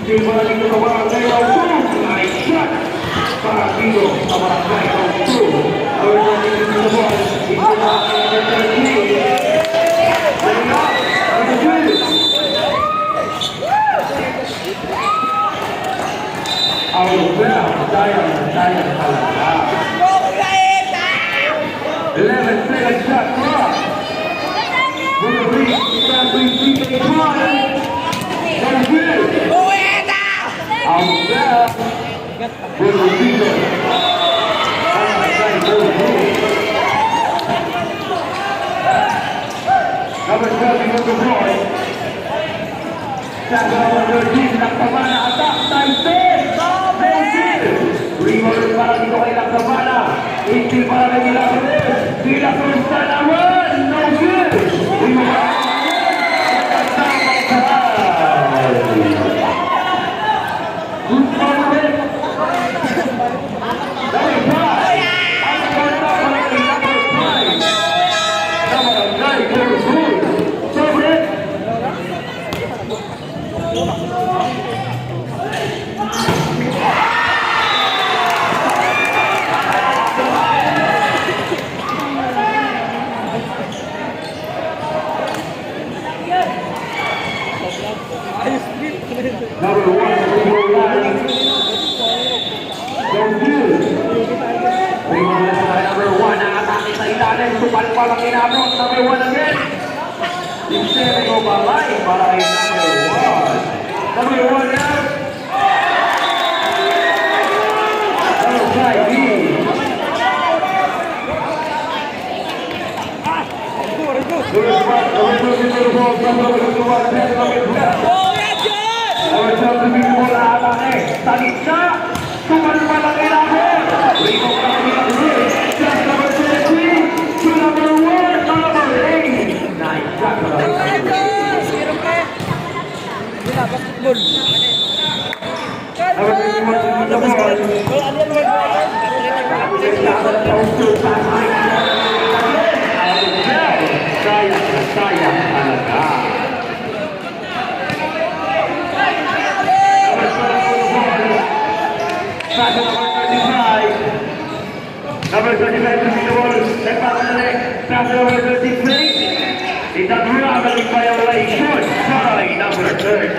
Kembali ke barangay Raul, nice shot. Partido sa barangay Raul. Our starting to the ball. Into the sayang talaga. 11 second shot clock. Number 12 with the ball. Tackle number 13, Laksamana, attack, time 10. Rebound para dito kay Laksamana. Intil para kay Milagros. Milagros na naman. No good. Rebound. Number 1, number 1, nakatake sa ilalim, supal ang inabot, number 1 again. Instead of balay para kay number 1. Number 1 now. Number 5, B. Talita, tumal pa lang ilabot. Rebound ka kami ang huli. Just number 23 to number 1, number 8. Nice shot pa lang. Basketball. Number 21 to the ball. Sayang talaga. Number 35 to the ball. Step out of the leg. Number 33. It's a traveling violation. Sorry, number 13.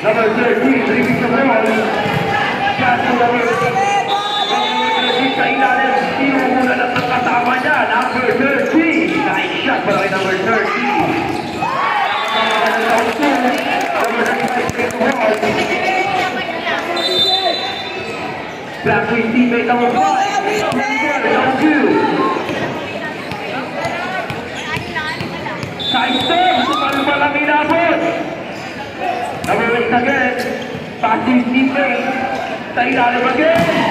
Number 13, leaving the ball. Shot to number 13 sa ilalim. Tinumulan at nakasama niya. Number 13. Nice shot para kay number 13. Number 35, the ball. Back to his teammate number 5. Number 2. Side step. Sumalubal ang inabot. Number 8 again, passing teammate, sa ilalim again.